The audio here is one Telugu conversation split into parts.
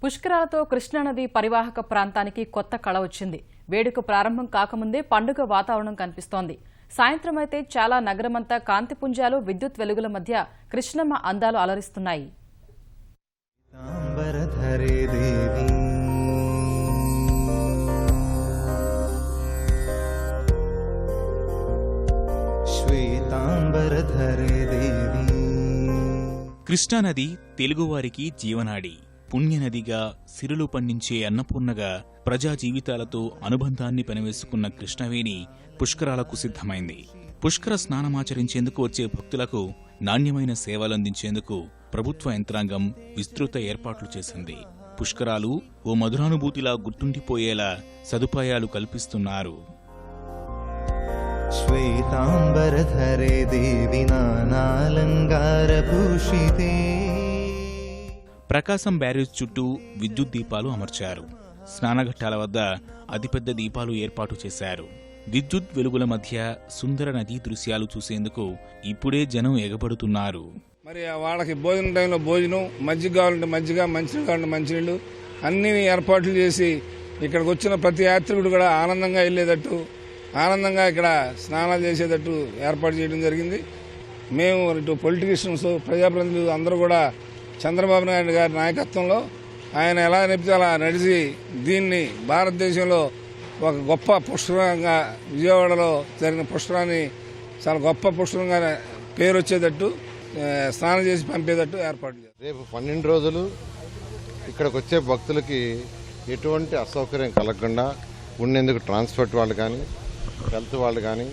పుష్కరాలతో కృష్ణానది పరివాహక ప్రాంతానికి కొత్త కళ వచ్చింది. వేడుక ప్రారంభం కాకముందే పండుగ వాతావరణం కనిపిస్తోంది. సాయంత్రం అయితే చాలా నగరమంతా కాంతిపుంజాలు, విద్యుత్ వెలుగుల మధ్య కృష్ణమ్మ అందాలు అలరిస్తున్నాయి. కృష్ణానది తెలుగువారికి జీవనాడి. పుణ్యనదిగా, సిరులు పండించే అన్నపూర్ణగా ప్రజా జీవితాలతో అనుబంధాన్ని పెనవేసుకున్న కృష్ణవేణి పుష్కరాలకు సిద్ధమైంది. పుష్కర స్నానమాచరించేందుకు వచ్చే భక్తులకు నాణ్యమైన సేవలందించేందుకు ప్రభుత్వ యంత్రాంగం విస్తృత ఏర్పాట్లు చేసింది. పుష్కరాలు ఓ మధురానుభూతిలా గుర్తుండిపోయేలా సదుపాయాలు కల్పిస్తున్నారు. శ్వేతాంబరధరే దేవి నానాలంకారభూషితే. ప్రకాశం బ్యారేజ్ చుట్టూ విద్యుత్ దీపాలు అమర్చారు. స్నానఘట్టాల వద్ద అతిపెద్ద దీపాలు ఏర్పాటు చేశారు. విద్యుత్ వెలుగుల మధ్య సుందర నదీ దృశ్యాలు చూసేందుకు ఇప్పుడే జనం ఎగబడుతున్నారు. మరి వాళ్ళకి భోజనం టైంలో భోజనం, మజ్జిగ కావాలంటే మజ్జిగ, మంచినీళ్ళు కావాలంటే మంచినీళ్ళు అన్ని ఏర్పాట్లు చేసి ఇక్కడికి వచ్చిన ప్రతి యాత్రికుడు కూడా ఆనందంగా వెళ్ళేటట్టు, ఆనందంగా ఇక్కడ స్నానాలు చేసేటట్టు ఏర్పాటు చేయడం జరిగింది. మేము ఇటు పొలిటీషియన్స్, ప్రజాప్రతినిధులు అందరూ కూడా చంద్రబాబు నాయుడు గారి నాయకత్వంలో ఆయన ఎలా నడిపితే అలా నడిచి దీన్ని భారతదేశంలో ఒక గొప్ప పుష్కరంగా, విజయవాడలో జరిగిన పుష్కరాన్ని చాలా గొప్ప పుష్కరంగా పేరు వచ్చేటట్టు, స్నానం చేసి పంపేటట్టు ఏర్పాటు చేశారు. రేపు 12 రోజులు ఇక్కడికి వచ్చే భక్తులకి ఎటువంటి అసౌకర్యం కలగకుండా ఉండేందుకు ట్రాన్స్పోర్ట్ వాళ్ళు కానీ, హెల్త్ వాళ్ళు కానీ,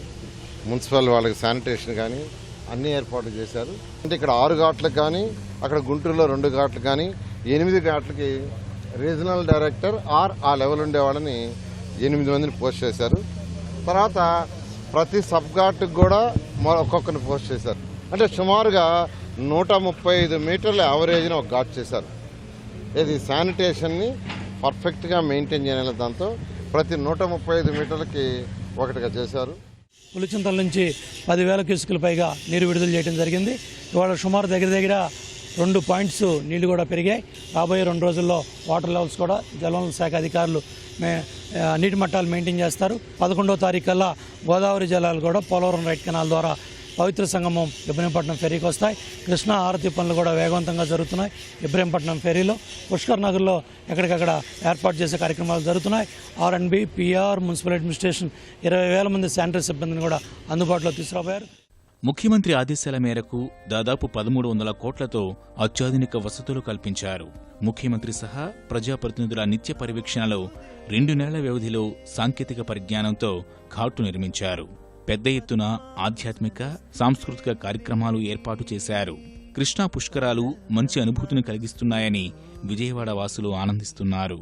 మున్సిపల్ వాళ్ళకి శానిటేషన్ కానీ అన్ని ఏర్పాట్లు చేశారు. అంటే ఇక్కడ 6 ఘాట్లకు కానీ, అక్కడ గుంటూరులో 2 ఘాట్లకు కానీ, 8 ఘాట్లకి రీజనల్ డైరెక్టర్ ఆ లెవెల్ ఉండే వాళ్ళని 8 మందిని పోస్ట్ చేశారు. తర్వాత ప్రతి సబ్ ఘాట్కి కూడా ఒక్కొక్కరిని పోస్ట్ చేశారు. అంటే సుమారుగా 135 మీటర్ల యావరేజ్ని ఒక ఘాట్ చేశారు. ఇది శానిటేషన్ని పర్ఫెక్ట్గా మెయింటైన్ చేయగల దాంతో ప్రతి 135 మీటర్లకి ఒకటిగా చేశారు. పులిచింతల నుంచి 10,000 క్యూసెక్కుల పైగా నీరు విడుదల చేయడం జరిగింది. ఇవాళ సుమారు దగ్గర 2 పాయింట్స్ నీళ్లు కూడా పెరిగాయి. రాబోయే 2 రోజుల్లో వాటర్ లెవెల్స్ కూడా జలవనరుల శాఖ అధికారులు నీటి మట్టాలు మెయింటైన్ చేస్తారు. 11వ తారీఖు కల్లా గోదావరి జలాలు కూడా పోలవరం రైట్ కెనాల్ ద్వారా పవిత్ర సంగమం ఇబ్రహీంపట్నం ఫెరీకి వస్తాయి. కృష్ణా ఆరతి పనులు కూడా వేగవంతంగా జరుగుతున్నాయి. ఇబ్రహీంపట్నం ఫెరీలో పుష్కర్ నగర్లో ఎక్కడికక్కడ ఏర్పాటు చేసే కార్యక్రమాలు జరుగుతున్నాయి. R&B, PR, మున్సిపల్ అడ్మినిస్ట్రేషన్ 20,000 మంది శానిటరీ సిబ్బందిని కూడా అందుబాటులో తీసుకురాబోయారు. ముఖ్యమంత్రి ఆదేశాల మేరకు దాదాపు 1,300 కోట్లతో అత్యాధునిక వసతులు కల్పించారు. ముఖ్యమంత్రి సహా ప్రజాప్రతినిధుల నిత్య పర్యవేక్షణలో 2 నెలల వ్యవధిలో సాంకేతిక పరిజ్ఞానంతో ఘాటు నిర్మించారు. పెద్ద ఎత్తున ఆధ్యాత్మిక, సాంస్కృతిక కార్యక్రమాలు ఏర్పాటు చేశారు. కృష్ణా పుష్కరాలు మంచి అనుభూతిని కలిగిస్తున్నాయని విజయవాడ వాసులు ఆనందిస్తున్నారు.